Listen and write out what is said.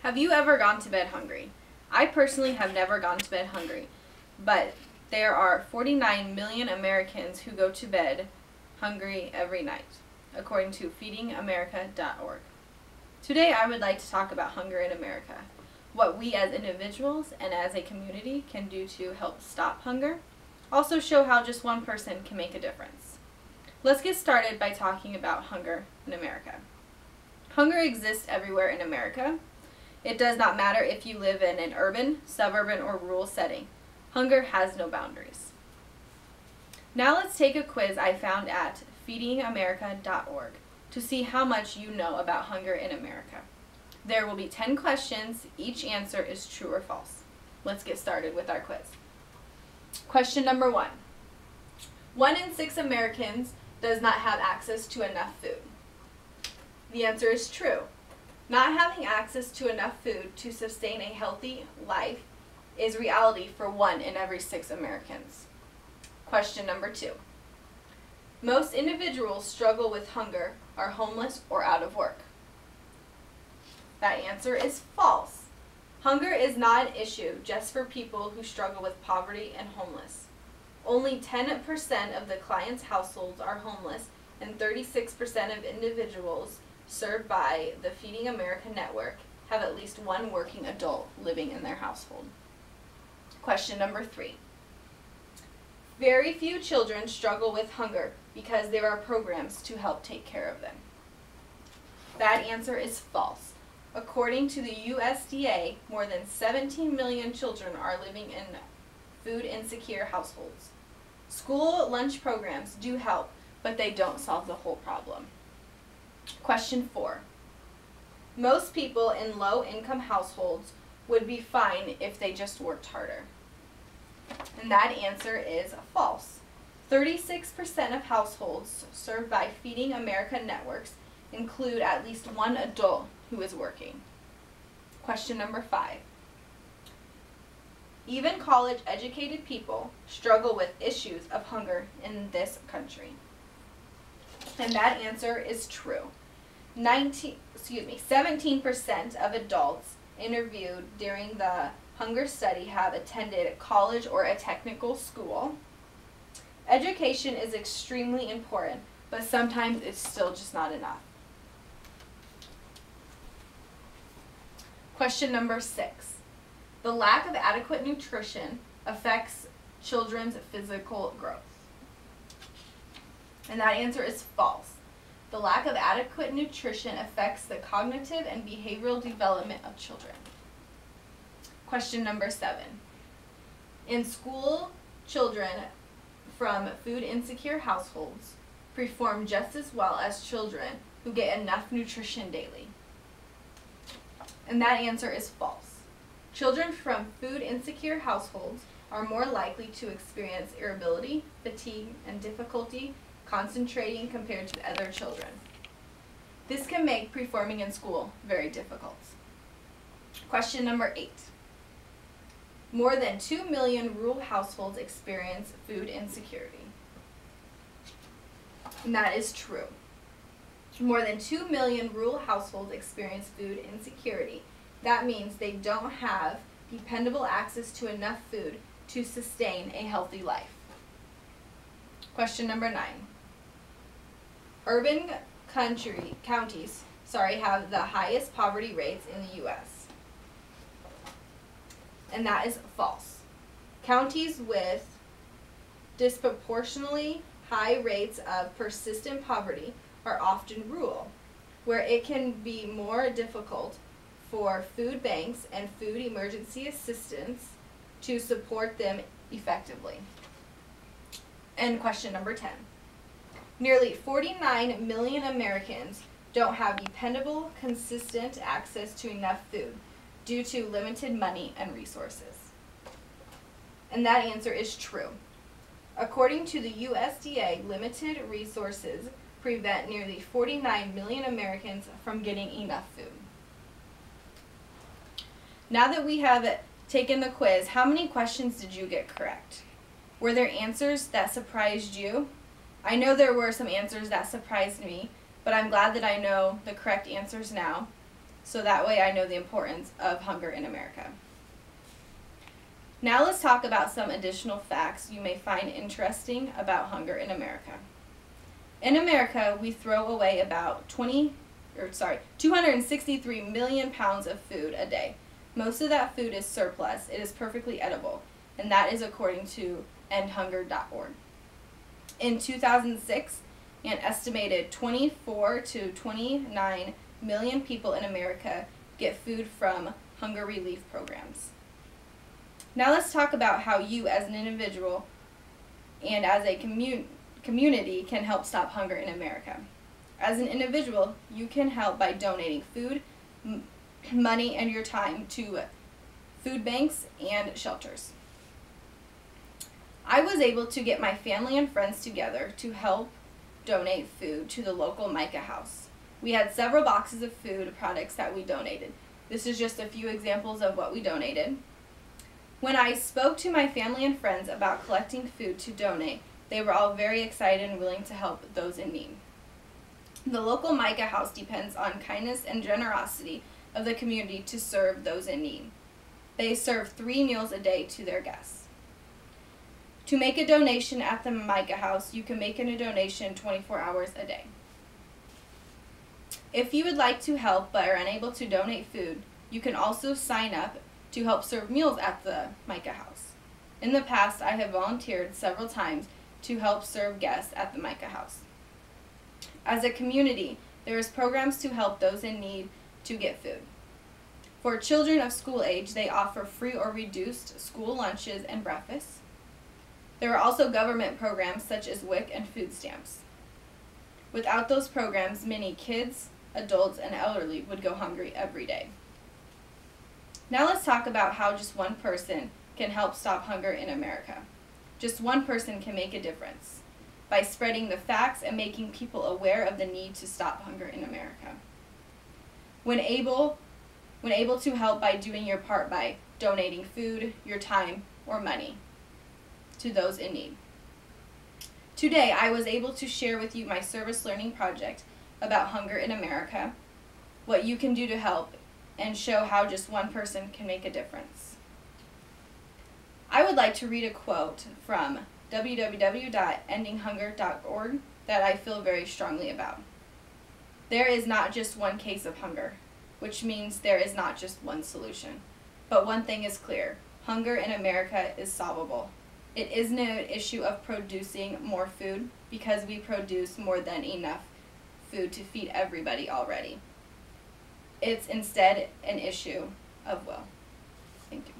Have you ever gone to bed hungry? I personally have never gone to bed hungry, but there are 49 million Americans who go to bed hungry every night, according to feedingamerica.org. Today I would like to talk about hunger in America, what we as individuals and as a community can do to help stop hunger, also show how just one person can make a difference. Let's get started by talking about hunger in America. Hunger exists everywhere in America. It does not matter if you live in an urban, suburban, or rural setting. Hunger has no boundaries. Now let's take a quiz I found at feedingamerica.org to see how much you know about hunger in America. There will be 10 questions. Each answer is true or false. Let's get started with our quiz. Question number 1. 1 in 6 Americans does not have access to enough food. The answer is true. Not having access to enough food to sustain a healthy life is reality for 1 in every 6 Americans. Question number 2. Most individuals struggle with hunger, are homeless, or out of work. That answer is false. Hunger is not an issue just for people who struggle with poverty and homeless. Only 10% of the client's households are homeless, and 36% of individuals served by the Feeding America network have at least one working adult living in their household. Question number 3. Very few children struggle with hunger because there are programs to help take care of them. That answer is false. According to the USDA, more than 17 million children are living in food insecure households. School lunch programs do help, but they don't solve the whole problem. Question 4. Most people in low-income households would be fine if they just worked harder. And that answer is false. 36% of households served by Feeding America networks include at least one adult who is working. Question number 5. Even college-educated people struggle with issues of hunger in this country. And that answer is true. 17% of adults interviewed during the hunger study have attended college or a technical school. Education is extremely important, but sometimes it's still just not enough. Question number 6. The lack of adequate nutrition affects children's physical growth. And that answer is false. The lack of adequate nutrition affects the cognitive and behavioral development of children. Question number 7. In school, children from food insecure households perform just as well as children who get enough nutrition daily. And that answer is false. Children from food insecure households are more likely to experience irritability, fatigue, and difficulty concentrating compared to other children. This can make performing in school very difficult. Question number 8. More than 2 million rural households experience food insecurity. And that is true. More than 2 million rural households experience food insecurity. That means they don't have dependable access to enough food to sustain a healthy life. Question number 9. Urban counties have the highest poverty rates in the U.S. And that is false. Counties with disproportionately high rates of persistent poverty are often rural, where it can be more difficult for food banks and food emergency assistance to support them effectively. And question number 10. Nearly 49 million Americans don't have dependable, consistent access to enough food due to limited money and resources. And that answer is true. According to the USDA, limited resources prevent nearly 49 million Americans from getting enough food. Now that we have taken the quiz, how many questions did you get correct? Were there answers that surprised you? I know there were some answers that surprised me, but I'm glad that I know the correct answers now. so that way I know the importance of hunger in America. Now let's talk about some additional facts you may find interesting about hunger in America. In America, we throw away about 263 million pounds of food a day. Most of that food is surplus. It is perfectly edible, and that is according to endhunger.org. In 2006, an estimated 24 to 29 million people in America get food from hunger relief programs. Now let's talk about how you as an individual and as a community can help stop hunger in America. As an individual, you can help by donating food, money, and your time to food banks and shelters. I was able to get my family and friends together to help donate food to the local Micah house. We had several boxes of food products that we donated. This is just a few examples of what we donated. When I spoke to my family and friends about collecting food to donate, they were all very excited and willing to help those in need. The local Micah house depends on kindness and generosity of the community to serve those in need. They serve 3 meals a day to their guests. To make a donation at the Micah house, you can make a donation 24 hours a day. If you would like to help but are unable to donate food, you can also sign up to help serve meals at the Micah house. In the past, I have volunteered several times to help serve guests at the Micah house. As a community, there is programs to help those in need to get food. For children of school age, they offer free or reduced school lunches and breakfasts. There are also government programs such as WIC and food stamps. Without those programs, many kids, adults, and elderly would go hungry every day. Now let's talk about how just one person can help stop hunger in America. Just one person can make a difference by spreading the facts and making people aware of the need to stop hunger in America. When able to help by doing your part by donating food, your time, or money to those in need. Today, I was able to share with you my service learning project about hunger in America, what you can do to help, and show how just one person can make a difference. I would like to read a quote from www.endinghunger.org that I feel very strongly about. There is not just one case of hunger, which means there is not just one solution. But one thing is clear, hunger in America is solvable. It isn't an issue of producing more food because we produce more than enough food to feed everybody already. It's instead an issue of will. Thank you.